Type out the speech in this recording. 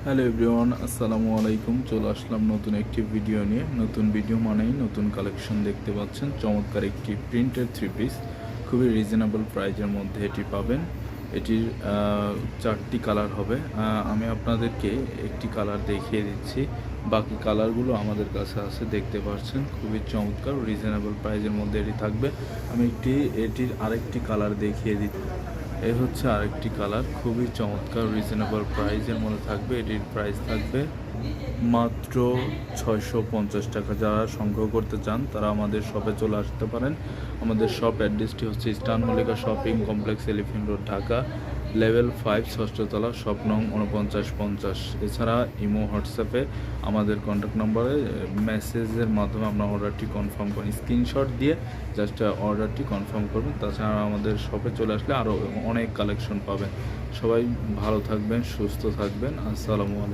Hello everyone, আসসালামু আলাইকুম। চলে আসলাম নতুন একটি ভিডিও নিয়ে। নতুন ভিডিও মানেই নতুন কালেকশন। দেখতে পাচ্ছেন চমৎকার একটি প্রিন্টের থ্রি পিস, খুবই রিজনেবল প্রাইজের মধ্যে এটি পাবেন। এটির চারটি কালার হবে। আমি আপনাদেরকে একটি কালার দেখিয়ে দিচ্ছি, বাকি কালারগুলো আমাদের কাছে আছে। দেখতে পাচ্ছেন খুবই চমৎকার রিজনেবল প্রাইজের মধ্যে এটি থাকবে। আমি এটির আরেকটি কালার দেখিয়ে দিচ্ছি। এই হচ্ছে আরেকটি কালার, খুবই চমৎকার রিজনেবল প্রাইসের মধ্যে থাকবে। এটির প্রাইস থাকবে মাত্র 650 টাকা। যারা সংগ্রহ করতে চান তারা আমাদের শপে চলে আসতে পারেন। আমাদের শপ অ্যাড্রেসটি হচ্ছে eastern Mallika shopping complex, elephant road, Dhaka, level 5, ষষ্ঠ তলা, শপ নং 4950। এছাড়া ইমো, হোয়াটসঅ্যাপে আমাদের কন্ট্যাক্ট নম্বরে মেসেজের মাধ্যমে আপনার অর্ডারটি কনফার্ম করেন। স্ক্রিনশট দিয়ে জাস্ট অর্ডারটি কনফার্ম করবেন। তাছাড়া আমাদের শপে চলে আসলে আরও অনেক কালেকশন পাবেন। সবাই ভালো থাকবেন, সুস্থ থাকবেন। আসসালামু আলাইকুম।